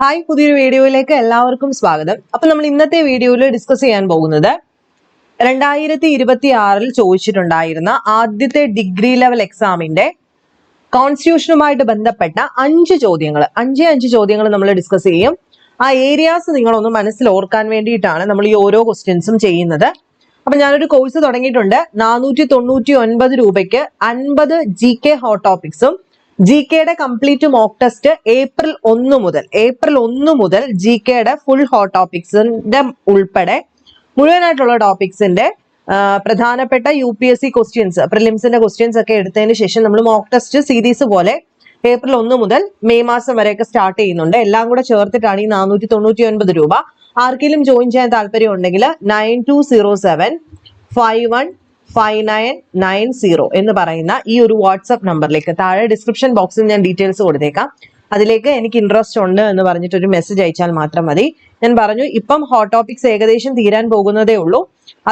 Hi, പുതിയൊരു വീഡിയോയിലേക്ക് എല്ലാവർക്കും സ്വാഗതം. അപ്പൊ നമ്മൾ ഇന്നത്തെ വീഡിയോയിൽ ഡിസ്കസ് ചെയ്യാൻ പോകുന്നത് 2026 ചോദിച്ചിട്ടുണ്ടായിരുന്ന ആദ്യത്തെ ഡിഗ്രി ലെവൽ എക്സാമിന്റെ കോൺസ്റ്റിറ്റ്യൂഷനുമായിട്ട് ബന്ധപ്പെട്ട 5 ചോദ്യങ്ങൾ നമ്മൾ ഡിസ്കസ് ചെയ്യും. ആ ഏരിയാസ് നിങ്ങളൊന്ന് മനസ്സിൽ ഓർക്കാൻ വേണ്ടിയിട്ടാണ് നമ്മൾ ഈ ഓരോ ക്വസ്റ്റ്യൻസും ചെയ്യുന്നത്. അപ്പൊ ഞാനൊരു കോഴ്സ് തുടങ്ങിയിട്ടുണ്ട്. 499 രൂപയ്ക്ക് 50 GK ഹോട്ട് ടോപ്പിക്സും GKയുടെ കംപ്ലീറ്റ് മോക്ക് ടെസ്റ്റ് ഏപ്രിൽ 1 മുതൽ GKയുടെ ഫുൾ ഹോട്ട് ടോപ്പിക്സിന്റെ ഉൾപ്പെടെ മുഴുവനായിട്ടുള്ള ടോപ്പിക്സിന്റെ പ്രധാനപ്പെട്ട UPSC ക്വസ്റ്റ്യൻസ്, പ്രിലിംസിന്റെ ക്വസ്റ്റ്യൻസ് ഒക്കെ എടുത്തതിന് ശേഷം നമ്മൾ മോക്ക് ടെസ്റ്റ് സീരീസ് പോലെ ഏപ്രിൽ 1 മുതൽ മെയ് മാസം വരെയൊക്കെ സ്റ്റാർട്ട് ചെയ്യുന്നുണ്ട്. എല്ലാം കൂടെ ചേർത്തിട്ടാണ് ഈ 499 രൂപ. ആർക്കെങ്കിലും ജോയിൻ ചെയ്യാൻ താല്പര്യം ഉണ്ടെങ്കിൽ 9207515990 എന്ന് പറയുന്ന ഈ ഒരു വാട്സ്ആപ്പ് നമ്പറിലേക്ക്, താഴെ ഡിസ്ക്രിപ്ഷൻ ബോക്സിൽ ഞാൻ ഡീറ്റെയിൽസ് കൊടുത്തേക്കാം, അതിലേക്ക് എനിക്ക് ഇൻട്രസ്റ്റ് ഉണ്ട് എന്ന് പറഞ്ഞിട്ട് ഒരു മെസ്സേജ് അയച്ചാൽ മാത്രം മതി. ഞാൻ പറഞ്ഞു, ഇപ്പം ഹോട്ട് ടോപ്പിക്സ് ഏകദേശം തീരാൻ പോകുന്നതേ ഉള്ളൂ.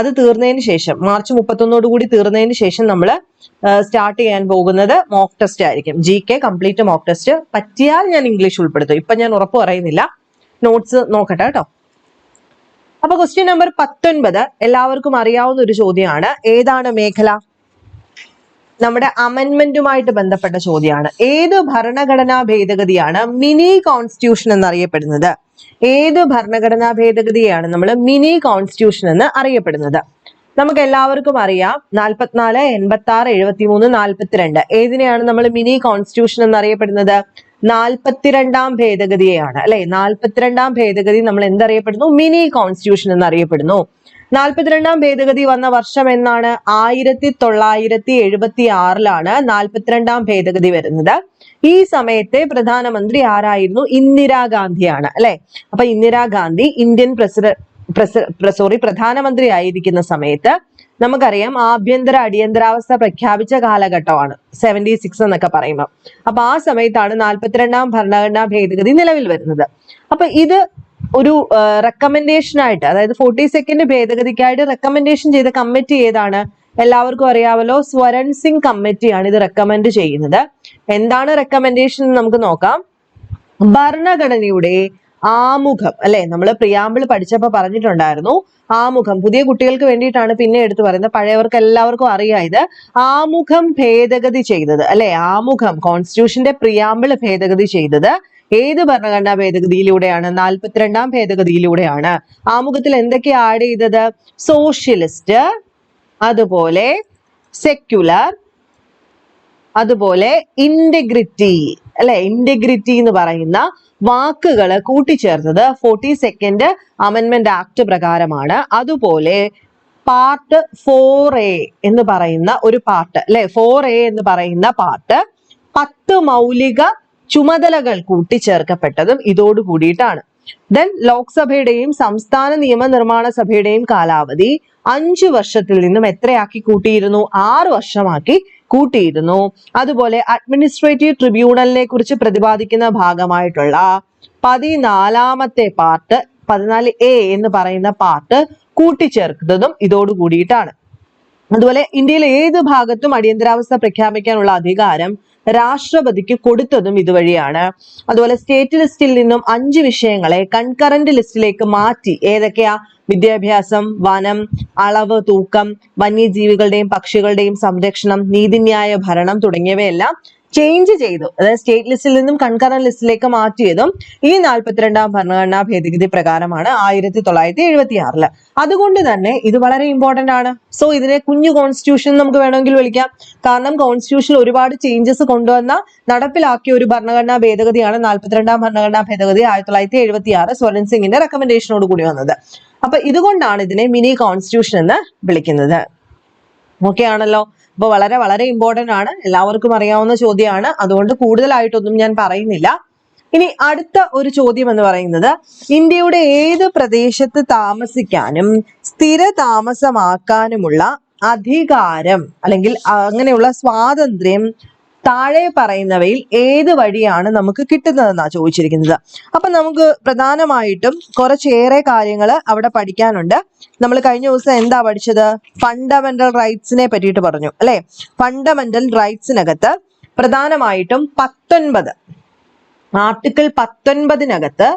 അത് തീർന്നതിന് ശേഷം മാർച്ച് 31 കൂടി തീർന്നതിന് ശേഷം നമ്മൾ സ്റ്റാർട്ട് ചെയ്യാൻ പോകുന്നത് മോക്ക് ടെസ്റ്റ് ആയിരിക്കും. GK complete mock test. പറ്റിയാൽ ഞാൻ ഇംഗ്ലീഷ് ഉൾപ്പെടുത്തും. ഇപ്പൊ ഞാൻ ഉറപ്പ് പറയുന്നില്ല, നോട്ട്സ് നോക്കട്ടെ കേട്ടോ. അപ്പൊ ക്വസ്റ്റ്യൻ നമ്പർ 19 എല്ലാവർക്കും അറിയാവുന്ന ഒരു ചോദ്യമാണ്. ഏതാണ് മേഖല? നമ്മുടെ അമെന്റ്മെന്റുമായിട്ട് ബന്ധപ്പെട്ട ചോദ്യമാണ്. ഏത് ഭരണഘടനാ ഭേദഗതിയാണ് മിനി കോൺസ്റ്റിറ്റ്യൂഷൻ എന്നറിയപ്പെടുന്നത്? ഏത് ഭരണഘടനാ ഭേദഗതിയാണ് നമ്മൾ മിനി കോൺസ്റ്റിറ്റ്യൂഷൻ എന്ന് അറിയപ്പെടുന്നത്? നമുക്ക് എല്ലാവർക്കും അറിയാം 44, 86, 73, 42. ഏതിനെയാണ് നമ്മൾ മിനി കോൺസ്റ്റിറ്റ്യൂഷൻ എന്നറിയപ്പെടുന്നത്? 42ാം ഭേദഗതിയെയാണ് അല്ലെ. 42ാം ഭേദഗതി നമ്മൾ എന്തറിയപ്പെടുന്നു? മിനി കോൺസ്റ്റിറ്റ്യൂഷൻ എന്നറിയപ്പെടുന്നു. 42ാം ഭേദഗതി വന്ന വർഷം എന്നാണ്? 1976 42ാം ഭേദഗതി വരുന്നത്. ഈ സമയത്തെ പ്രധാനമന്ത്രി ആരായിരുന്നു? ഇന്ദിരാഗാന്ധിയാണ് അല്ലെ. അപ്പൊ ഇന്ദിരാഗാന്ധി ഇന്ത്യൻ പ്രധാനമന്ത്രി ആയിരിക്കുന്ന സമയത്ത് നമുക്കറിയാം ആഭ്യന്തര അടിയന്തരാവസ്ഥ പ്രഖ്യാപിച്ച കാലഘട്ടമാണ് 76 എന്നൊക്കെ പറയുമ്പോൾ. അപ്പൊ ആ സമയത്താണ് 42ാം ഭരണഘടനാ ഭേദഗതി നിലവിൽ വരുന്നത്. അപ്പൊ ഇത് ഒരു റെക്കമെൻഡേഷൻ ആയിട്ട്, അതായത് 42nd ഭേദഗതിക്കായിട്ട് റെക്കമെൻഡേഷൻ ചെയ്ത കമ്മിറ്റി ഏതാണ്? എല്ലാവർക്കും അറിയാമല്ലോ, സ്വരൺ സിംഗ് കമ്മിറ്റിയാണ് ഇത് റെക്കമെൻഡ് ചെയ്യുന്നത്. എന്താണ് റെക്കമെൻഡേഷൻ എന്ന് നമുക്ക് നോക്കാം. ഭരണഘടനയുടെ ആമുഖം അല്ലെ, നമ്മൾ പ്രിയാമ്പിൾ പഠിച്ചപ്പോ പറഞ്ഞിട്ടുണ്ടായിരുന്നു. ആമുഖം പുതിയ കുട്ടികൾക്ക് വേണ്ടിയിട്ടാണ് പിന്നെ എടുത്തു പറയുന്നത്, പഴയവർക്ക് എല്ലാവർക്കും അറിയാം ഇത്. ആമുഖം ഭേദഗതി ചെയ്തത് അല്ലെ, ആമുഖം കോൺസ്റ്റിറ്റ്യൂഷന്റെ പ്രിയാമ്പിൾ ഭേദഗതി ചെയ്തത് ഏത് ഭരണഘടനാ ഭേദഗതിയിലൂടെയാണ്? 42ാം ഭേദഗതിയിലൂടെയാണ്. ആമുഖത്തിൽ എന്തൊക്കെ ആഡ് ചെയ്തത്? സോഷ്യലിസ്റ്റ്, അതുപോലെ സെക്യുലർ, അതുപോലെ ഇന്റഗ്രിറ്റി അല്ലെ. ഇന്റഗ്രിറ്റി എന്ന് പറയുന്ന വാക്കുകൾ കൂട്ടിച്ചേർത്തത് 42nd അമെന്റ്മെന്റ് ആക്ട് പ്രകാരമാണ്. അതുപോലെ പാർട്ട് 4A എന്ന് പറയുന്ന ഒരു പാർട്ട് അല്ലെ, 4A എന്ന് പറയുന്ന പാർട്ട് 10 മൗലിക ചുമതലകൾ കൂട്ടിച്ചേർക്കപ്പെട്ടതും ഇതോട് കൂടിയിട്ടാണ്. ദെൻ ലോക്സഭയുടെയും സംസ്ഥാന നിയമനിർമ്മാണ സഭയുടെയും കാലാവധി 5 വർഷത്തിൽ നിന്നും എത്രയാക്കി കൂട്ടിയിരുന്നു? 6 വർഷമാക്കി കൂട്ടിയിരുന്നു. അതുപോലെ അഡ്മിനിസ്ട്രേറ്റീവ് ട്രിബ്യൂണലിനെ കുറിച്ച് പ്രതിപാദിക്കുന്ന ഭാഗമായിട്ടുള്ള 14ാമത്തെ പാർട്ട്, 14A എന്ന് പറയുന്ന പാർട്ട് കൂട്ടിച്ചേർക്കുന്നതും ഇതോട് കൂടിയിട്ടാണ്. അതുപോലെ ഇന്ത്യയിലെ ഏത് ഭാഗത്തും അടിയന്തരാവസ്ഥ പ്രഖ്യാപിക്കാനുള്ള അധികാരം രാഷ്ട്രപതിക്ക് കൊടുത്തതും ഇതുവഴിയാണ്. അതുപോലെ സ്റ്റേറ്റ് ലിസ്റ്റിൽ നിന്നും 5 വിഷയങ്ങളെ കൺകറന്റ് ലിസ്റ്റിലേക്ക് മാറ്റി. ഏതൊക്കെയാ? വിദ്യാഭ്യാസം, വനം, അളവ് തൂക്കം, വന്യജീവികളുടെയും പക്ഷികളുടെയും സംരക്ഷണം, നീതിന്യായ ഭരണം തുടങ്ങിയവയെല്ലാം ചേഞ്ച് ചെയ്തു. അതായത് സ്റ്റേറ്റ് ലിസ്റ്റിൽ നിന്നും കൺകറന്റ് ലിസ്റ്റിലേക്ക് മാറ്റിയതും ഈ 42ാം ഭരണഘടനാ ഭേദഗതി പ്രകാരമാണ് 1976. അതുകൊണ്ട് തന്നെ ഇത് വളരെ ഇമ്പോർട്ടന്റ് ആണ്. സോ ഇതിനെ കുഞ്ഞു കോൺസ്റ്റിറ്റ്യൂഷൻ നമുക്ക് വേണമെങ്കിൽ വിളിക്കാം. കാരണം കോൺസ്റ്റിറ്റ്യൂഷനിൽ ഒരുപാട് ചേഞ്ചസ് കൊണ്ടുവന്ന നടപ്പിലാക്കിയ ഒരു ഭരണഘടനാ ഭേദഗതിയാണ് 42ാം ഭരണഘടനാ ഭേദഗതി 1976 സ്വരൺ സിംഗിന്റെ റെക്കമെൻഡേഷനോട് കൂടി വന്നത്. അപ്പൊ ഇതുകൊണ്ടാണ് ഇതിനെ മിനി കോൺസ്റ്റിറ്റ്യൂഷൻ എന്ന് വിളിക്കുന്നത്. ഓക്കെ ആണല്ലോ. അപ്പൊ വളരെ വളരെ ഇമ്പോർട്ടന്റ് ആണ്, എല്ലാവർക്കും അറിയാവുന്ന ചോദ്യമാണ്. അതുകൊണ്ട് കൂടുതലായിട്ടൊന്നും ഞാൻ പറയുന്നില്ല. ഇനി അടുത്ത ഒരു ചോദ്യം എന്ന് പറയുന്നത്, ഇന്ത്യയുടെ ഏത് പ്രദേശത്ത് താമസിക്കാനും സ്ഥിര താമസമാക്കാനുമുള്ള അധികാരം അല്ലെങ്കിൽ അങ്ങനെയുള്ള സ്വാതന്ത്ര്യം താഴെ പറയുന്നവയിൽ ഏത് വഴിയാണ് നമുക്ക് കിട്ടുന്നതെന്നാണ് ചോദിച്ചിരിക്കുന്നത്. അപ്പൊ നമുക്ക് പ്രധാനമായിട്ടും കുറച്ചേറെ കാര്യങ്ങൾ അവിടെ പഠിക്കാനുണ്ട്. നമ്മൾ കഴിഞ്ഞ ദിവസം എന്താ പഠിച്ചത്? ഫണ്ടമെന്റൽ റൈറ്റ്സിനെ പറ്റിയിട്ട് പറഞ്ഞു അല്ലെ. ഫണ്ടമെന്റൽ റൈറ്റ്സിനകത്ത് പ്രധാനമായിട്ടും 19 ആർട്ടിക്കിൾ 19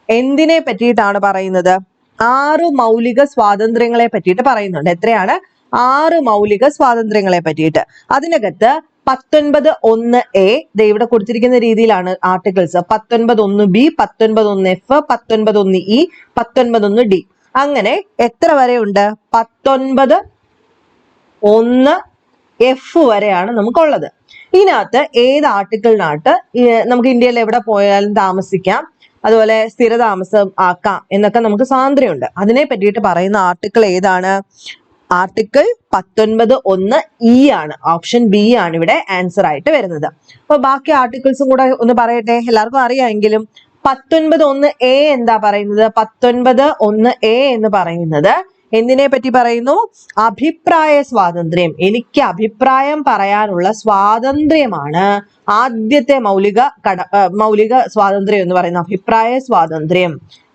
എന്തിനെ പറ്റിയിട്ടാണ് പറയുന്നത്? 6 മൗലിക സ്വാതന്ത്ര്യങ്ങളെ പറ്റിയിട്ട് പറയുന്നുണ്ട്. എത്രയാണ്? 6 മൗലിക സ്വാതന്ത്ര്യങ്ങളെ പറ്റിയിട്ട്. അതിനകത്ത് 19(1)(a) ഇവിടെ കൊടുത്തിരിക്കുന്ന രീതിയിലാണ് articles. 19(1)(b), 19(1)(f), 19(1)(e), 19(1)(d). അങ്ങനെ എത്ര വരെ ഉണ്ട്? 19(1)(f) വരെയാണ് നമുക്കുള്ളത്. ഇതിനകത്ത് ഏത് ആർട്ടിക്കിളിനകത്ത് നമുക്ക് ഇന്ത്യയിൽ എവിടെ പോയാലും താമസിക്കാം, അതുപോലെ സ്ഥിരതാമസം ആക്കാം എന്നൊക്കെ നമുക്ക് സ്വാതന്ത്ര്യമുണ്ട്. അതിനെ പറ്റിയിട്ട് പറയുന്ന ആർട്ടിക്കിൾ ഏതാണ്? ആർട്ടിക്കിൾ 19(1)(e) ആണ്. ഓപ്ഷൻ ബി ആണ് ഇവിടെ ആൻസർ ആയിട്ട് വരുന്നത്. അപ്പൊ ബാക്കി ആർട്ടിക്കിൾസും കൂടെ ഒന്ന് പറയട്ടെ, എല്ലാവർക്കും അറിയാമെങ്കിലും. 19(1)(a) എന്താ പറയുന്നത്? 19(1)(a) എന്ന് പറയുന്നത് എന്തിനെ പറ്റി പറയുന്നു? അഭിപ്രായ സ്വാതന്ത്ര്യം. എനിക്ക് അഭിപ്രായം പറയാനുള്ള സ്വാതന്ത്ര്യമാണ് ആദ്യത്തെ മൗലിക സ്വാതന്ത്ര്യം എന്ന് പറയുന്ന അഭിപ്രായ സ്വാതന്ത്ര്യം.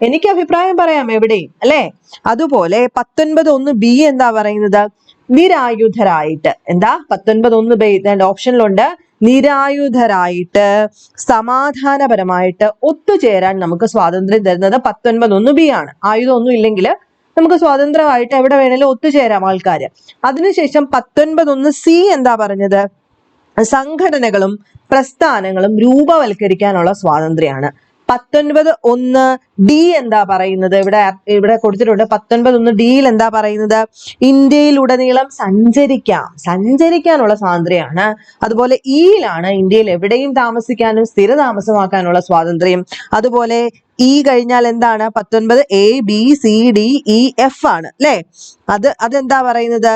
എനിക്ക് അഭിപ്രായം പറയാം എവിടെയും, അല്ലെ? അതുപോലെ 19(1)(b) എന്താ പറയുന്നത്? നിരായുധരായിട്ട്. എന്താ 19(1)(b) ഓപ്ഷനിലുണ്ട്. നിരായുധരായിട്ട് സമാധാനപരമായിട്ട് ഒത്തുചേരാൻ നമുക്ക് സ്വാതന്ത്ര്യം തരുന്നത് 19(1)(b) ആണ്. ആയുധമൊന്നും ഇല്ലെങ്കിൽ നമുക്ക് സ്വതന്ത്രമായിട്ട് എവിടെ വേണേലും ഒത്തുചേരാം ആൾക്കാര്. അതിനുശേഷം 19(1)(c) എന്താ പറഞ്ഞത്? സംഘടനകളും പ്രസ്ഥാനങ്ങളും രൂപവൽക്കരിക്കാനുള്ള സ്വാതന്ത്ര്യമാണ്. 19(1)(d) എന്താ പറയുന്നത്? ഇവിടെ കൊടുത്തിട്ടുണ്ട്. 19(1)(d)യിൽ എന്താ പറയുന്നത്? ഇന്ത്യയിലുടനീളം സഞ്ചരിക്കാനുള്ള സ്വാതന്ത്ര്യമാണ്. അതുപോലെ ഇയിലാണ് ഇന്ത്യയിൽ എവിടെയും താമസിക്കാനും സ്ഥിരതാമസമാക്കാനുള്ള സ്വാതന്ത്ര്യം. അതുപോലെ ഇ കഴിഞ്ഞാൽ എന്താണ്? 19(a), (b), (c), (d), (e), (f) ആണ്, അല്ലെ? അതെന്താ പറയുന്നത്?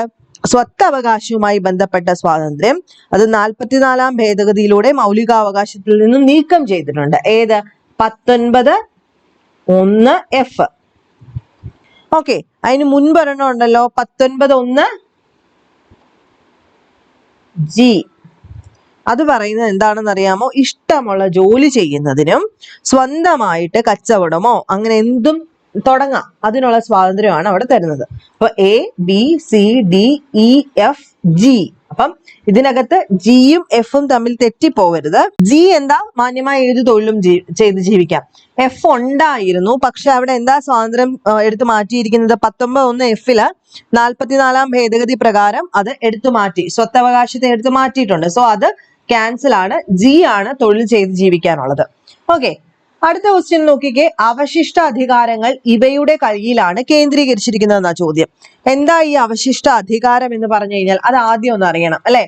സ്വത്തവകാശവുമായി ബന്ധപ്പെട്ട സ്വാതന്ത്ര്യം. അത് 44-ാം ഭേദഗതിയിലൂടെ മൗലികാവകാശത്തിൽ നിന്നും നീക്കം ചെയ്തിട്ടുണ്ട്. ഏത്? 19(1)(f). ഓക്കെ, അതിന് മുൻപൊരെണ്ണം ഉണ്ടല്ലോ, 19(1)(g). അത് പറയുന്നത് എന്താണെന്ന് അറിയാമോ? ഇഷ്ടമുള്ള ജോലി ചെയ്യുന്നതിനും സ്വന്തമായിട്ട് കച്ചവടമോ അങ്ങനെ എന്തും തുടങ്ങാം, അതിനുള്ള സ്വാതന്ത്ര്യമാണ് അവിടെ തരുന്നത്. അപ്പൊ ABCDEFG. അപ്പം ഇതിനകത്ത് ജിയും എഫും തമ്മിൽ തെറ്റിപ്പോവരുത്. ജി എന്താ? മാന്യമായ ഏത് തൊഴിലും ചെയ്ത് ജീവിക്കാം. എഫ് ഉണ്ടായിരുന്നു, പക്ഷെ അവിടെ എന്താ സ്വാതന്ത്ര്യം എടുത്തു മാറ്റിയിരിക്കുന്നത്? 19(1)(f)ല് 44-ാം ഭേദഗതി പ്രകാരം അത് എടുത്തു മാറ്റി, സ്വത്തവകാശത്തെ എടുത്തു മാറ്റിയിട്ടുണ്ട്. സോ അത് ക്യാൻസൽ ആണ്. ജി ആണ് തൊഴിൽ ചെയ്ത് ജീവിക്കാനുള്ളത്. ഓക്കെ, അടുത്ത ക്വസ്റ്റ്യൻ നോക്കിക്കേ. അവശിഷ്ട അധികാരങ്ങൾ ഇവയുടെ കയ്യിലാണ് കേന്ദ്രീകരിച്ചിരിക്കുന്നതെന്നാ ചോദ്യം. എന്താ ഈ അവശിഷ്ട അധികാരം എന്ന് പറഞ്ഞു കഴിഞ്ഞാൽ അത് ആദ്യം ഒന്ന് അറിയണം, അല്ലെ?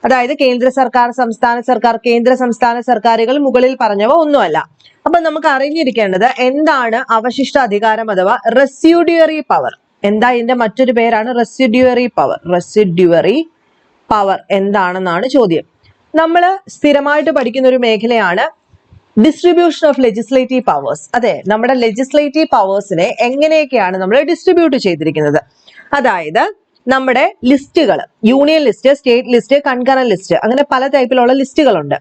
അതായത് കേന്ദ്ര സർക്കാർ, സംസ്ഥാന സർക്കാർ, കേന്ദ്ര സംസ്ഥാന സർക്കാരുകൾ മുകളിൽ പറഞ്ഞവ ഒന്നുമല്ല. അപ്പൊ നമുക്ക് അറിഞ്ഞിരിക്കേണ്ടത് എന്താണ് അവശിഷ്ട അധികാരം അഥവാ റെസിഡ്യൂറി പവർ. എന്താ ഇതിന്റെ മറ്റൊരു പേരാണ്? Residuary power. റെസിഡ്യൂറി പവർ എന്താണെന്നാണ് ചോദ്യം. നമ്മൾ സ്ഥിരമായിട്ട് പഠിക്കുന്ന ഒരു മേഖലയാണ് ഡിസ്ട്രിബ്യൂഷൻ ഓഫ് ലെജിസ്ലേറ്റീവ് പവേഴ്സ്. അതെ, നമ്മുടെ ലെജിസ്ലേറ്റീവ് പവേഴ്സിനെ എങ്ങനെയൊക്കെയാണ് നമ്മൾ ഡിസ്ട്രിബ്യൂട്ട് ചെയ്തിരിക്കുന്നത്. അതായത് നമ്മുടെ ലിസ്റ്റുകൾ, union list, state list, concurrent list, അങ്ങനെ പല ടൈപ്പിലുള്ള ലിസ്റ്റുകളുണ്ട്.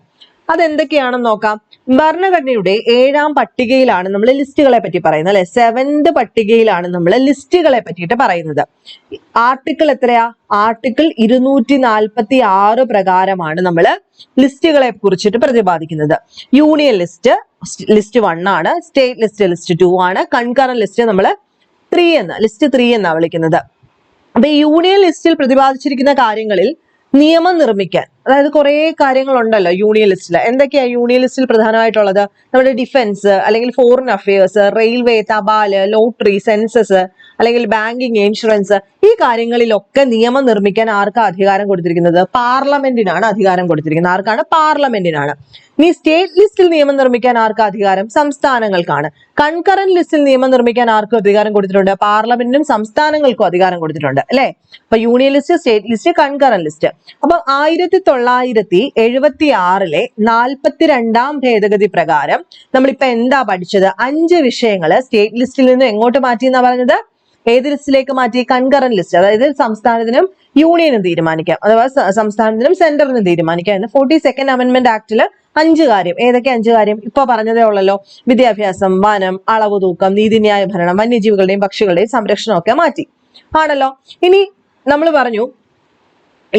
അതെന്തൊക്കെയാണെന്ന് നോക്കാം. ഭരണഘടനയുടെ 7-ാം പട്ടികയിലാണ് നമ്മൾ ലിസ്റ്റുകളെ പറ്റി പറയുന്നത്, അല്ലെ? 7th പട്ടികയിലാണ് നമ്മൾ ലിസ്റ്റുകളെ പറ്റിയിട്ട് പറയുന്നത്. ആർട്ടിക്കിൾ എത്രയാ? ആർട്ടിക്കിൾ 246 പ്രകാരമാണ് നമ്മൾ ലിസ്റ്റുകളെ കുറിച്ചിട്ട് പ്രതിപാദിക്കുന്നത്. യൂണിയൻ ലിസ്റ്റ് ലിസ്റ്റ് 1 ആണ്, സ്റ്റേറ്റ് ലിസ്റ്റ് ലിസ്റ്റ് 2 ആണ്, കൺകറന്റ് ലിസ്റ്റ് നമ്മൾ ലിസ്റ്റ് 3 എന്നാ വിളിക്കുന്നത്. അപ്പൊ ഈ യൂണിയൻ ലിസ്റ്റിൽ പ്രതിപാദിച്ചിരിക്കുന്ന കാര്യങ്ങളിൽ നിയമം നിർമ്മിക്കാൻ, അതായത് കുറെ കാര്യങ്ങളുണ്ടല്ലോ യൂണിയൻ ലിസ്റ്റിൽ. എന്തൊക്കെയാ യൂണിയൻ ലിസ്റ്റിൽ പ്രധാനമായിട്ടുള്ളത്? നമ്മുടെ ഡിഫൻസ്, അല്ലെങ്കിൽ ഫോറിൻ അഫയേഴ്സ്, റെയിൽവേ, തപാല്, ലോട്ടറി, സെൻസസ്, അല്ലെങ്കിൽ ബാങ്കിങ്, ഇൻഷുറൻസ്, ഈ കാര്യങ്ങളിലൊക്കെ നിയമം നിർമ്മിക്കാൻ ആർക്കാ അധികാരം കൊടുത്തിരിക്കുന്നത്? പാർലമെന്റിനാണ് അധികാരം കൊടുത്തിരിക്കുന്നത്. ആർക്കാണ്? പാർലമെന്റിനാണ്. ഇനി സ്റ്റേറ്റ് ലിസ്റ്റിൽ നിയമം നിർമ്മിക്കാൻ ആർക്കാ അധികാരം? സംസ്ഥാനങ്ങൾക്കാണ്. കൺകറന്റ് ലിസ്റ്റിൽ നിയമം നിർമ്മിക്കാൻ ആർക്കും അധികാരം കൊടുത്തിട്ടുണ്ട്? പാർലമെന്റിനും സംസ്ഥാനങ്ങൾക്കും അധികാരം കൊടുത്തിട്ടുണ്ട്, അല്ലെ? അപ്പൊ union list, state list, concurrent list. അപ്പൊ 1976-ലെ 42-ാം ഭേദഗതി പ്രകാരം നമ്മളിപ്പോ എന്താ പഠിച്ചത്? 5 വിഷയങ്ങള് സ്റ്റേറ്റ് ലിസ്റ്റിൽ നിന്ന് എങ്ങോട്ട് മാറ്റി എന്നാ പറഞ്ഞത്? ഏത് ലിസ്റ്റിലേക്ക് മാറ്റി? Concurrent list. അതായത് സംസ്ഥാനത്തിനും യൂണിയനും തീരുമാനിക്കാം, അഥവാ സംസ്ഥാനത്തിനും സെന്ററിനും തീരുമാനിക്കാം എന്ന് 42nd അമെന്റ്മെന്റ് ആക്ടില് 5 കാര്യം. ഏതൊക്കെ 5 കാര്യം? ഇപ്പൊ പറഞ്ഞതേ ഉള്ളല്ലോ. വിദ്യാഭ്യാസം, വനം, അളവ് തൂക്കം, നീതിന്യായ ഭരണം, വന്യജീവികളുടെയും പക്ഷികളുടെയും സംരക്ഷണം ഒക്കെ മാറ്റി ആണല്ലോ. ഇനി നമ്മൾ പറഞ്ഞു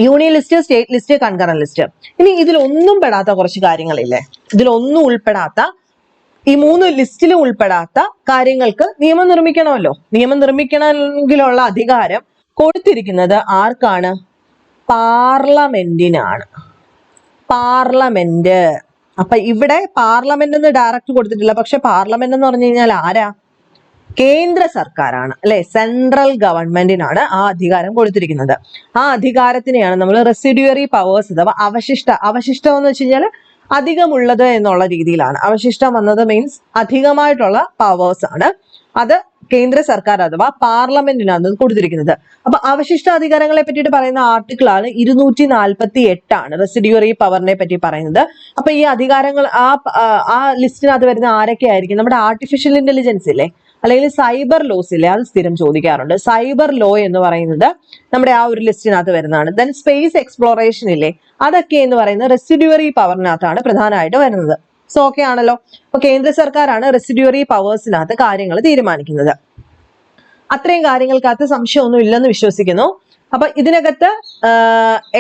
union list, state list, concurrent list. ഇനി ഇതിലൊന്നും പെടാത്ത കുറച്ച് കാര്യങ്ങളില്ലേ, ഇതിലൊന്നും ഉൾപ്പെടാത്ത, ഈ 3 ലിസ്റ്റിലും ഉൾപ്പെടാത്ത കാര്യങ്ങൾക്ക് നിയമം നിർമ്മിക്കണമല്ലോ. നിയമം നിർമ്മിക്കണമെങ്കിലുള്ള അധികാരം കൊടുത്തിരിക്കുന്നത് ആർക്കാണ്? പാർലമെന്റിനാണ്. പാർലമെന്റ്. അപ്പൊ ഇവിടെ പാർലമെന്റ് എന്ന് ഡയറക്റ്റ് കൊടുത്തിട്ടില്ല. പക്ഷെ പാർലമെന്റ് എന്ന് പറഞ്ഞു കഴിഞ്ഞാൽ ആരാ? കേന്ദ്ര സർക്കാരാണ് അല്ലെ, സെൻട്രൽ ഗവൺമെന്റിനാണ് ആ അധികാരം കൊടുത്തിരിക്കുന്നത്. ആ അധികാരത്തിനെയാണ് നമ്മൾ റെസിഡ്യൂറി പവേഴ്സ് അഥവാ അവശിഷ്ടം എന്ന് വെച്ച് കഴിഞ്ഞാൽ അധികമുള്ളത് എന്നുള്ള രീതിയിലാണ്. അവശിഷ്ടം വന്നത് മീൻസ് അധികമായിട്ടുള്ള പവേഴ്സ് ആണ്. അത് കേന്ദ്ര സർക്കാർ അഥവാ പാർലമെന്റിനാണ് കൊടുത്തിരിക്കുന്നത്. അപ്പൊ അവശിഷ്ട അധികാരങ്ങളെ പറ്റിയിട്ട് പറയുന്ന ആർട്ടിക്കിളാണ് 248 റെസിഡ്യൂറി പവറിനെ പറ്റി പറയുന്നത്. അപ്പൊ ഈ അധികാരങ്ങൾ ആ ലിസ്റ്റിനകത്ത് വരുന്ന ആരൊക്കെ ആയിരിക്കും? നമ്മുടെ ആർട്ടിഫിഷ്യൽ ഇന്റലിജൻസ് ഇല്ലേ, അല്ലെങ്കിൽ സൈബർ ലോസ് ഇല്ലേ, അത് സ്ഥിരം ചോദിക്കാറുണ്ട്. സൈബർ ലോ എന്ന് പറയുന്നത് നമ്മുടെ ആ ഒരു ലിസ്റ്റിനകത്ത് വരുന്നതാണ്. ദെൻ സ്പേസ് എക്സ്പ്ലോറേഷൻ ഇല്ലേ, അതൊക്കെ എന്ന് പറയുന്നത് റെസിഡ്യൂറി പവറിനകത്താണ് പ്രധാനമായിട്ട് വരുന്നത്. സോ ഓക്കെ ആണല്ലോ. അപ്പൊ കേന്ദ്ര സർക്കാരാണ് റെസിഡ്യൂറി പവേഴ്സിനകത്ത് കാര്യങ്ങൾ തീരുമാനിക്കുന്നത്. അത്രയും കാര്യങ്ങൾക്കകത്ത് സംശയമൊന്നും ഇല്ലെന്ന് വിശ്വസിക്കുന്നു. അപ്പൊ ഇതിനകത്ത്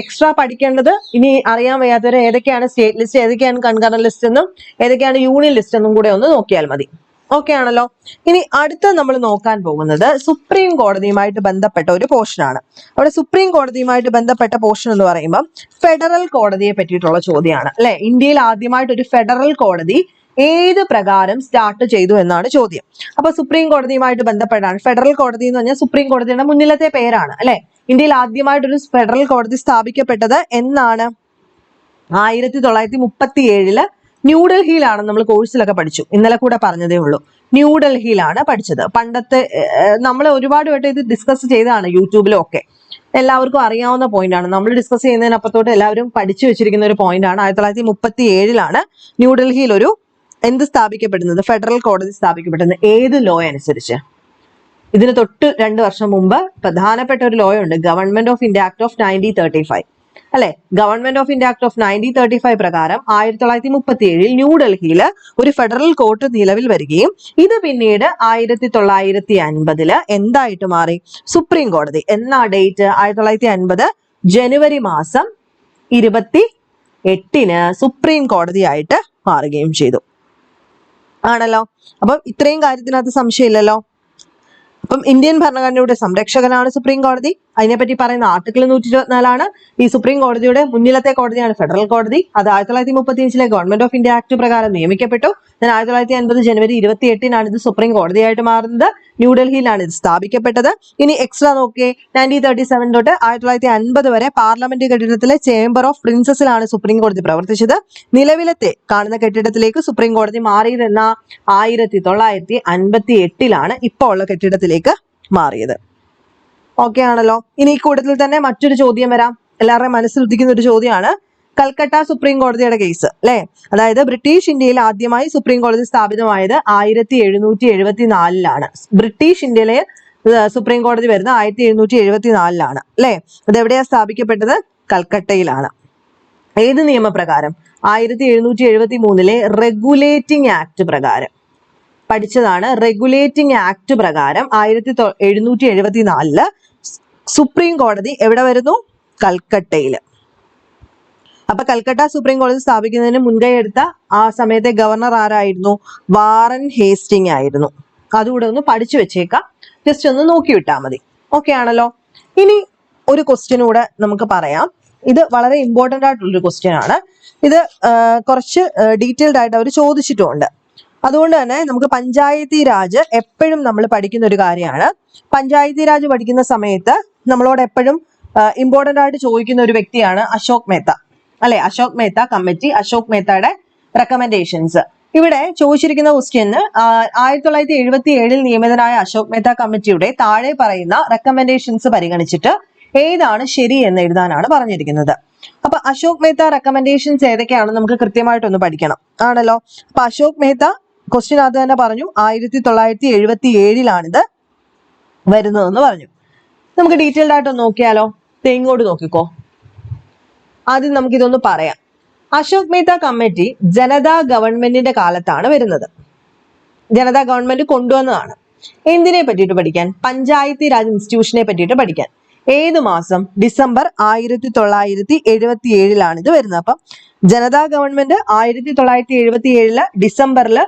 എക്സ്ട്രാ പഠിക്കേണ്ടത്, ഇനി അറിയാൻ വയ്യാത്തവരെ ഏതൊക്കെയാണ് സ്റ്റേറ്റ് ലിസ്റ്റ്, ഏതൊക്കെയാണ് കൺകറന്റ് ലിസ്റ്റ് എന്നും ഏതൊക്കെയാണ് യൂണിയൻ ലിസ്റ്റ് എന്നും കൂടെ ഒന്ന് നോക്കിയാൽ മതി. ഓക്കെ ആണല്ലോ. ഇനി അടുത്ത നമ്മൾ നോക്കാൻ പോകുന്നത് സുപ്രീം കോടതിയുമായിട്ട് ബന്ധപ്പെട്ട ഒരു പോർഷനാണ്. അവിടെ സുപ്രീം കോടതിയുമായിട്ട് ബന്ധപ്പെട്ട പോർഷൻ എന്ന് പറയുമ്പോൾ ഫെഡറൽ കോടതിയെ പറ്റിയിട്ടുള്ള ചോദ്യമാണ് അല്ലെ. ഇന്ത്യയിൽ ആദ്യമായിട്ട് ഒരു ഫെഡറൽ കോടതി ഏത് പ്രകാരം സ്റ്റാർട്ട് ചെയ്തു എന്നാണ് ചോദ്യം. അപ്പൊ സുപ്രീം കോടതിയുമായിട്ട് ബന്ധപ്പെട്ടാണ്. ഫെഡറൽ കോടതി എന്ന് പറഞ്ഞാൽ സുപ്രീം കോടതിയുടെ മുന്നിലത്തെ പേരാണ് അല്ലെ. ഇന്ത്യയിൽ ആദ്യമായിട്ടൊരു ഫെഡറൽ കോടതി സ്ഥാപിക്കപ്പെട്ടത് എന്നാണ്? 1937 ന്യൂഡൽഹിയിലാണ്. നമ്മൾ കോഴ്സിലൊക്കെ പഠിച്ചു, ഇന്നലെ കൂടെ പറഞ്ഞതേ ഉള്ളൂ. ന്യൂഡൽഹിയിലാണ് പഠിച്ചത്. പണ്ടത്തെ നമ്മൾ ഒരുപാട് വട്ടം ഇത് ഡിസ്കസ് ചെയ്തതാണ് യൂട്യൂബിലും ഒക്കെ. എല്ലാവർക്കും അറിയാവുന്ന പോയിന്റ് ആണ്. നമ്മൾ ഡിസ്കസ് ചെയ്യുന്നതിനപ്പുറത്തോട്ട് എല്ലാവരും പഠിച്ചു വെച്ചിരിക്കുന്ന ഒരു പോയിന്റ് ആണ്. 1937 ന്യൂഡൽഹിയിൽ ഒരു എന്ത് സ്ഥാപിക്കപ്പെടുന്നത്? ഫെഡറൽ കോടതി സ്ഥാപിക്കപ്പെടുന്നത്. ഏത് ലോ അനുസരിച്ച്? ഇതിന് തൊട്ട് 2 വർഷം മുമ്പ് പ്രധാനപ്പെട്ട ഒരു ലോ ഉണ്ട്, government of India act of 1935 അല്ലെ. Government of India act of 1935 പ്രകാരം 1937 ന്യൂഡൽഹിയിൽ ഒരു ഫെഡറൽ കോർട്ട് നിലവിൽ വരികയും ഇത് പിന്നീട് 1950 എന്തായിട്ട് മാറി? സുപ്രീം കോടതി. എന്നാ ഡേറ്റ്? 1950 ജനുവരി മാസം 28 സുപ്രീം കോടതിയായിട്ട് മാറുകയും ചെയ്തു. ആണല്ലോ. അപ്പം ഇത്രയും കാര്യത്തിനകത്ത് സംശയമില്ലല്ലോ. അപ്പം ഇന്ത്യൻ ഭരണഘടനയുടെ സംരക്ഷകനാണ് സുപ്രീം കോടതി. അതിനെപ്പറ്റി പറയുന്ന ആർട്ടിക്കിൾ 124 ഈ സുപ്രീം കോടതിയുടെ മുന്നിലത്തെ കോടതിയാണ് ഫെഡറൽ കോടതി. അത് 1935 ഗവൺമെന്റ് ഓഫ് ഇന്ത്യ ആക്ട് പ്രകാരം നിയമിക്കപ്പെട്ടു. 1950 ജനുവരി 28 ഇത് സുപ്രീം കോടതിയായിട്ട് മാറുന്നത്. ന്യൂഡൽഹിയിലാണ് ഇത് സ്ഥാപിക്കപ്പെട്ടത്. ഇനി എക്സ്ട്രാ നോക്കിയേ, 1937 തൊട്ട് 1950 വരെ പാർലമെന്റ് കെട്ടിടത്തിലെ ചേംബർ ഓഫ് പ്രിൻസസിലാണ് സുപ്രീം കോടതി പ്രവർത്തിച്ചത്. നിലവിലത്തെ കാണുന്ന കെട്ടിടത്തിലേക്ക് സുപ്രീം കോടതി മാറിയതെന്ന 1958 ഇപ്പോൾ ഉള്ള കെട്ടിടത്തിലേക്ക് മാറിയത്. ഓക്കെ ആണല്ലോ. ഇനി ഈ കൂട്ടത്തിൽ തന്നെ മറ്റൊരു ചോദ്യം വരാം. എല്ലാവരുടെയും മനസ്സിൽ ഉദിക്കുന്ന ഒരു ചോദ്യമാണ് കൽക്കട്ട സുപ്രീം കോടതിയുടെ കേസ് അല്ലെ. അതായത് ബ്രിട്ടീഷ് ഇന്ത്യയിൽ ആദ്യമായി സുപ്രീം കോടതി സ്ഥാപിതമായത് 1774 ബ്രിട്ടീഷ് ഇന്ത്യയിലെ സുപ്രീം കോടതി വരുന്നത് 1774 അല്ലെ. അതെവിടെയാ സ്ഥാപിക്കപ്പെട്ടത്? കൽക്കട്ടയിലാണ്. ഏത് നിയമപ്രകാരം? 1773 റെഗുലേറ്റിംഗ് ആക്ട് പ്രകാരം പഠിച്ചതാണ്. റെഗുലേറ്റിംഗ് ആക്ട് പ്രകാരം 1774 സുപ്രീം കോടതി എവിടെ വരുന്നു? കൽക്കട്ടയിൽ. അപ്പൊ കൽക്കട്ട സുപ്രീം കോടതി സ്ഥാപിക്കുന്നതിന് മുൻകൈ എടുത്ത ആ സമയത്തെ ഗവർണർ ആരായിരുന്നു? വാറൻ ഹേസ്റ്റിംഗ് ആയിരുന്നു. അതുകൂടെ ഒന്ന് പഠിച്ചു വെച്ചേക്കാം, ജസ്റ്റ് ഒന്ന് നോക്കി വിട്ടാൽ മതി. ഓക്കെ ആണല്ലോ. ഇനി ഒരു ക്വസ്റ്റ്യൻ കൂടെ നമുക്ക് പറയാം. ഇത് വളരെ ഇമ്പോർട്ടന്റ് ആയിട്ടുള്ളൊരു ക്വസ്റ്റ്യൻ ആണ്. ഇത് കുറച്ച് ഡീറ്റെയിൽഡ് ആയിട്ട് അവർ ചോദിച്ചിട്ടുമുണ്ട്. അതുകൊണ്ട് തന്നെ നമുക്ക് പഞ്ചായത്തി രാജ് എപ്പോഴും നമ്മൾ പഠിക്കുന്ന ഒരു കാര്യമാണ്. പഞ്ചായത്തി രാജ് പഠിക്കുന്ന സമയത്ത് നമ്മളോട് എപ്പോഴും ഇമ്പോർട്ടന്റ് ആയിട്ട് ചോദിക്കുന്ന ഒരു വ്യക്തിയാണ് അശോക് മേത്ത അല്ലെ. അശോക് മേത്ത കമ്മിറ്റി, അശോക് മേത്തയുടെ റെക്കമെൻഡേഷൻസ്. ഇവിടെ ചോദിച്ചിരിക്കുന്ന ക്വസ്റ്റ്യന് 1977 നിയമിതനായ അശോക് മേത്ത കമ്മിറ്റിയുടെ താഴെ പറയുന്ന റെക്കമെൻഡേഷൻസ് പരിഗണിച്ചിട്ട് ഏതാണ് ശരി എന്ന് എഴുതാനാണ് പറഞ്ഞിരിക്കുന്നത്. അപ്പൊ അശോക് മേത്ത റെക്കമെൻഡേഷൻസ് ഏതൊക്കെയാണെന്ന് നമുക്ക് കൃത്യമായിട്ടൊന്ന് പഠിക്കണം. ആണല്ലോ. അപ്പൊ അശോക് മേത്ത ക്വസ്റ്റ്യനകത്ത് തന്നെ പറഞ്ഞു 1977 ഇത് വരുന്നതെന്ന് പറഞ്ഞു. നമുക്ക് ഡീറ്റെയിൽഡ് ആയിട്ട് നോക്കിയാലോ. ഇങ്ങോട്ട് നോക്കിക്കോ. ആദ്യം നമുക്ക് ഇതൊന്ന് പറയാം. അശോക് മേത്ത കമ്മിറ്റി ജനതാ ഗവൺമെന്റിന്റെ കാലത്താണ് വരുന്നത്. ജനതാ ഗവൺമെന്റ് കൊണ്ടുവന്നതാണ്. എന്തിനെ പറ്റിയിട്ട് പഠിക്കാൻ? പഞ്ചായത്തി രാജ് ഇൻസ്റ്റിറ്റ്യൂഷനെ പറ്റിയിട്ട് പഠിക്കാൻ. ഏത് മാസം? ഡിസംബർ 1977 ഇത് വരുന്നത്. അപ്പം ജനതാ ഗവൺമെന്റ് 1977 ഡിസംബറിൽ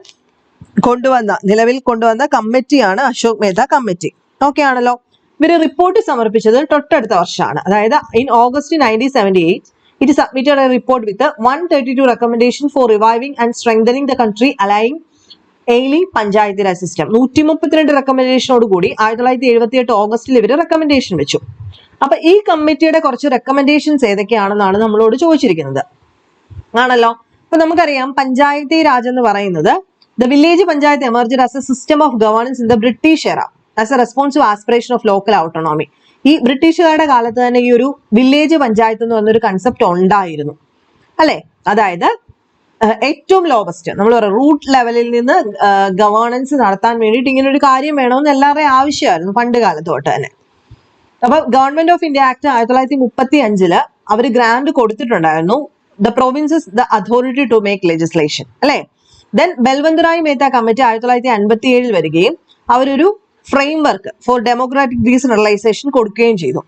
നിലവിൽ കൊണ്ടുവന്ന കമ്മിറ്റിയാണ് അശോക് മേത്ത കമ്മിറ്റി. ഓക്കെ ആണല്ലോ. ഇവര് റിപ്പോർട്ട് സമർപ്പിച്ചത് തൊട്ടടുത്ത വർഷമാണ്, അതായത് in August 1978 it submitted a report with 132 recommendation for reviving and strengthening the country allying എയിലി പഞ്ചായത്ത് രാജ് സിസ്റ്റം. 132 റെക്കമെൻഡേഷനോട് കൂടി 1978 ഓഗസ്റ്റിൽ ഇവർ റെക്കമെൻഡേഷൻ വെച്ചു. അപ്പൊ ഈ കമ്മിറ്റിയുടെ കുറച്ച് റെക്കമെൻഡേഷൻസ് ഏതൊക്കെയാണെന്നാണ് നമ്മളോട് ചോദിച്ചിരിക്കുന്നത്, ആണല്ലോ. അപ്പൊ നമുക്കറിയാം പഞ്ചായത്തി രാജ് എന്ന് പറയുന്നത് the village panchayat emerged as a system of governance in the British era as a response to aspiration of local autonomy. ഈ ബ്രിട്ടീഷുകാരുടെ കാലത്ത് തന്നെ ഈ ഒരു വില്ലേജ് പഞ്ചായത്ത് എന്ന് പറഞ്ഞൊരു കൺസെപ്റ്റ് ഉണ്ടായിരുന്നു, അല്ലെ? അതായത് ഏറ്റവും ലോവസ്റ്റ് നമ്മൾ പറയാം റൂട്ട് ലെവലിൽ നിന്ന് ഗവേണൻസ് നടത്താൻ വേണ്ടിയിട്ട് ഇങ്ങനെ ഒരു കാര്യം വേണമെന്ന് എല്ലാവരുടെയും ആവശ്യമായിരുന്നു പണ്ട് കാലത്ത് തൊട്ട് തന്നെ. അപ്പൊ ഗവൺമെന്റ് ഓഫ് ഇന്ത്യ ആക്ട് 1935 അവർ ഗ്രാന്റ് കൊടുത്തിട്ടുണ്ടായിരുന്നു the provinces the authority to make legislation, അല്ലെ? ദെൻ ബൽവന്തറായ് മേത്ത കമ്മിറ്റി 1957 വരികയും അവരൊരു framework for democratic decentralisation കൊടുക്കുകയും ചെയ്തു.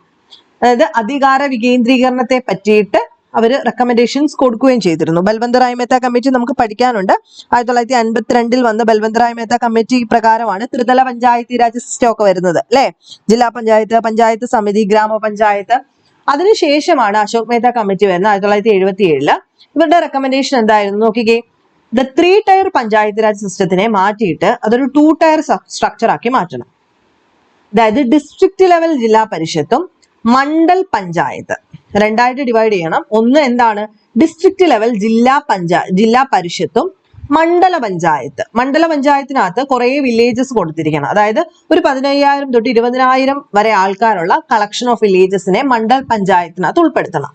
അതായത് അധികാര വികേന്ദ്രീകരണത്തെ പറ്റിയിട്ട് അവർ റെക്കമെൻഡേഷൻസ് കൊടുക്കുകയും ചെയ്തിരുന്നു. ബൽവന്തറായ് മേത്ത കമ്മിറ്റി നമുക്ക് പഠിക്കാനുണ്ട്. 1952 വന്ന ബൽവന്തറായ് മേത്ത കമ്മിറ്റി പ്രകാരമാണ് ത്രിതല പഞ്ചായത്തി രാജ് സിസ്റ്റം ഒക്കെ വരുന്നത്, അല്ലെ? ജില്ലാ പഞ്ചായത്ത്, പഞ്ചായത്ത് സമിതി, ഗ്രാമപഞ്ചായത്ത്. അതിനുശേഷമാണ് അശോക് മേത്ത കമ്മിറ്റി വരുന്നത് 1977. ഇവരുടെ റെക്കമെൻഡേഷൻ എന്തായിരുന്നു നോക്കിക്കേ. ദ 3 ടയർ പഞ്ചായത്ത് രാജ് സിസ്റ്റത്തിനെ മാറ്റിയിട്ട് അതൊരു 2 ടയർ സ്ട്രക്ചർ ആക്കി മാറ്റണം. അതായത് ഡിസ്ട്രിക്ട് ലെവൽ ജില്ലാ പരിഷത്തും മണ്ഡൽ പഞ്ചായത്ത് രണ്ടായിട്ട് ഡിവൈഡ് ചെയ്യണം. ഒന്ന് എന്താണ്? ഡിസ്ട്രിക്ട് ലെവൽ ജില്ലാ പരിഷത്തും മണ്ഡല പഞ്ചായത്ത്. മണ്ഡല പഞ്ചായത്തിനകത്ത് കുറെ വില്ലേജസ് കൊടുത്തിരിക്കണം. അതായത് ഒരു 15,000 തൊട്ട് 20,000 വരെ ആൾക്കാരുള്ള കളക്ഷൻ ഓഫ് വില്ലേജസിനെ മണ്ഡൽ പഞ്ചായത്തിനകത്ത് ഉൾപ്പെടുത്തണം.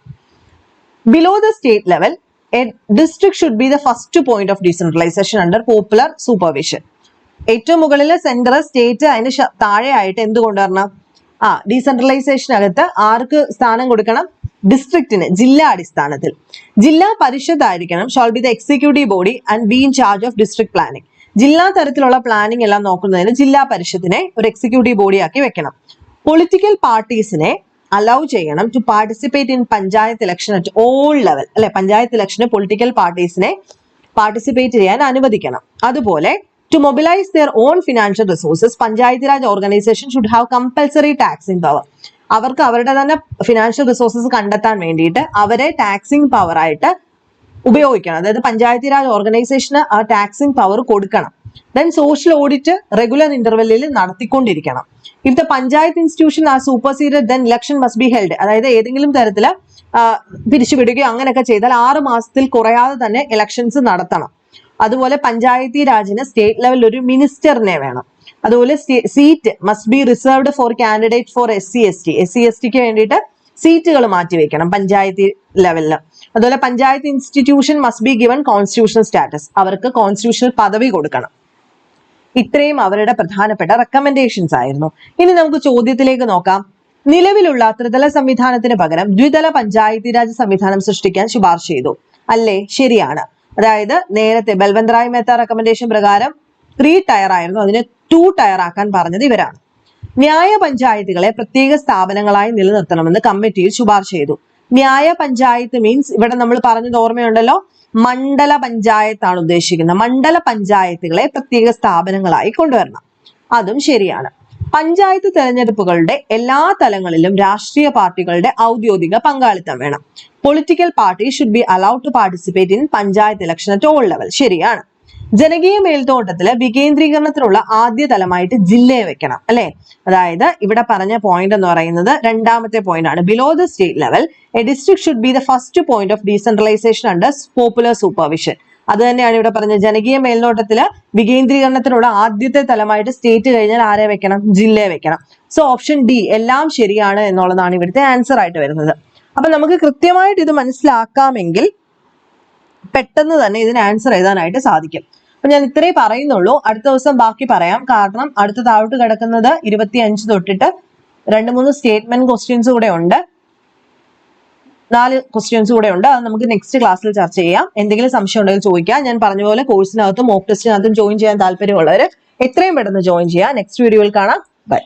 Below the state level a district should be the first point of decentralization under popular supervision. ഏറ്റവും മുകളിൽ സെന്റർ, സ്റ്റേറ്റ്, അതിന് താഴെയായിട്ട് എന്ത് കൊണ്ടുവരണം? ഡീസെൻട്രലൈസേഷനകത്ത് ആർക്ക് സ്ഥാനം കൊടുക്കണം? ഡിസ്ട്രിക്റ്റിന്, ജില്ലാ അടിസ്ഥാനത്തിൽ. ജില്ലാ പരിഷത്ത് ആയിരിക്കണം shawl B the executive body and be in charge of district planning. ജില്ലാ തരത്തിലുള്ള പ്ലാനിംഗ് എല്ലാം നോക്കുന്നതിന് ജില്ലാ പരിഷത്തിനെ ഒരു എക്സിക്യൂട്ടീവ് ബോഡി ആക്കി വെക്കണം. പൊളിറ്റിക്കൽ പാർട്ടീസിനെ അലൗ ചെയ്യണം to participate in panchayat election at all level, അല്ലെ? പഞ്ചായത്ത് ഇലക്ഷന് പൊളിറ്റിക്കൽ പാർട്ടീസിനെ പാർട്ടിസിപ്പേറ്റ് ചെയ്യാൻ അനുവദിക്കണം. അതുപോലെ to mobilise their own financial resources, panchayat raj organisation should have compulsory taxing power. അവർക്ക് അവരുടെ തന്നെ ഫിനാൻഷ്യൽ റിസോഴ്സസ് കണ്ടെത്താൻ വേണ്ടിയിട്ട് അവരെ ടാക്സിംഗ് പവർ ആയിട്ട് ഉപയോഗിക്കണം. അതായത് പഞ്ചായത്ത് രാജ് ഓർഗനൈസേഷന് ആ ടാക്സിംഗ് പവർ കൊടുക്കണം. ദെൻ സോഷ്യൽ ഓഡിറ്റ് റെഗുലർ ഇന്റർവെല്ലിൽ നടത്തിക്കൊണ്ടിരിക്കണം. If the panchayat institution are superseded then election must be held. അതായത് ഏതെങ്കിലും തരത്തില് പിരിച്ചുവിടുകയോ അങ്ങനെയൊക്കെ ചെയ്താൽ 6 മാസത്തിൽ കുറയാതെ തന്നെ ഇലക്ഷൻസ് നടത്തണം. അതുപോലെ പഞ്ചായത്തി രാജിന് സ്റ്റേറ്റ് ലെവലിൽ ഒരു മിനിസ്റ്ററിനെ വേണം. അതുപോലെ seat must be reserved for candidate for SC/ST വേണ്ടിയിട്ട് സീറ്റുകൾ മാറ്റിവെക്കണം പഞ്ചായത്തി ലെവലിൽ. അതുപോലെ panchayat institution must be given constitutional status, അവർക്ക് കോൺസ്റ്റിറ്റ്യൂഷണൽ പദവി കൊടുക്കണം. ഇത്രയും അവരുടെ പ്രധാനപ്പെട്ട റെക്കമെൻഡേഷൻസ് ആയിരുന്നു. ഇനി നമുക്ക് ചോദ്യത്തിലേക്ക് നോക്കാം. നിലവിലുള്ള ത്രിതല സംവിധാനത്തിന് പകരം ദ്വിതല പഞ്ചായത്തി രാജ് സംവിധാനം സൃഷ്ടിക്കാൻ ശുപാർശ ചെയ്തു, അല്ലേ? ശരിയാണ്. അതായത് നേരത്തെ ബൽവന്തറായ് മേത്ത റെക്കമെൻഡേഷൻ പ്രകാരം 3 ടയർ ആയിരുന്നു, അതിനെ 2 ടയർ ആക്കാൻ പറഞ്ഞത് ഇവരാണ്. ന്യായ പഞ്ചായത്തുകളെ പ്രത്യേക സ്ഥാപനങ്ങളായി നിലനിർത്തണമെന്ന് കമ്മിറ്റിയിൽ ശുപാർശ ചെയ്തു. ന്യായ പഞ്ചായത്ത് മീൻസ് ഇവിടെ നമ്മൾ പറഞ്ഞത് ഓർമ്മയുണ്ടല്ലോ, മണ്ഡല പഞ്ചായത്താണ് ഉദ്ദേശിക്കുന്നത്. മണ്ഡല പഞ്ചായത്തുകളെ പ്രത്യേക സ്ഥാപനങ്ങളായി കൊണ്ടുവരണം, അതും ശരിയാണ്. പഞ്ചായത്ത് തെരഞ്ഞെടുപ്പുകളുടെ എല്ലാ തലങ്ങളിലും രാഷ്ട്രീയ പാർട്ടികളുടെ ഔദ്യോഗിക പങ്കാളിത്തം വേണം. Political party should be allowed to participate in panchayat election at all level. ശരിയാണ്. ജനകീയ മേൽത്തോട്ടത്തില് വികേന്ദ്രീകരണത്തിനുള്ള ആദ്യ തലമായിട്ട് ജില്ലയെ വെക്കണം, അല്ലെ? അതായത് ഇവിടെ പറഞ്ഞ പോയിന്റ് എന്ന് പറയുന്നത് രണ്ടാമത്തെ പോയിന്റ് ആണ്. Below the state level A district should be the first point of decentralisation under popular supervision. അത് തന്നെയാണ് ഇവിടെ പറഞ്ഞത്. ജനകീയ മേൽനോട്ടത്തില് വികേന്ദ്രീകരണത്തിനുള്ള ആദ്യത്തെ തലമായിട്ട് സ്റ്റേറ്റ് കഴിഞ്ഞാൽ ആരെ വെക്കണം? ജില്ലയെ വെക്കണം. സോ ഓപ്ഷൻ ഡി എല്ലാം ശരിയാണ് എന്നുള്ളതാണ് ഇവിടുത്തെ ആൻസർ ആയിട്ട് വരുന്നത്. അപ്പൊ നമുക്ക് കൃത്യമായിട്ട് ഇത് മനസ്സിലാക്കാമെങ്കിൽ പെട്ടെന്ന് തന്നെ ഇതിന് ആൻസർ എഴുതാനായിട്ട് സാധിക്കും. അപ്പൊ ഞാൻ ഇത്രേ പറയുന്നുള്ളൂ. അടുത്ത ദിവസം ബാക്കി പറയാം. കാരണം അടുത്ത താഴോട്ട് കിടക്കുന്നത് 25 തൊട്ടിട്ട് 2-3 സ്റ്റേറ്റ്മെന്റ് ക്വസ്റ്റ്യൻസ് കൂടെ ഉണ്ട്, 4 ക്വസ്റ്റ്യൻസ് കൂടെ ഉണ്ട്. അത് നമുക്ക് നെക്സ്റ്റ് ക്ലാസ്സിൽ ചർച്ച ചെയ്യാം. എന്തെങ്കിലും സംശയം ഉണ്ടെങ്കിൽ ചോദിക്കാം. ഞാൻ പറഞ്ഞ പോലെ കോഴ്സിനകത്തും മോക്ക് ടെസ്റ്റിനകത്തും ജോയിൻ ചെയ്യാൻ താല്പര്യമുള്ളവർ എത്രയും പെട്ടെന്ന് ജോയിൻ ചെയ്യാം. നെക്സ്റ്റ് വീഡിയോയിൽ കാണാം. ബൈ.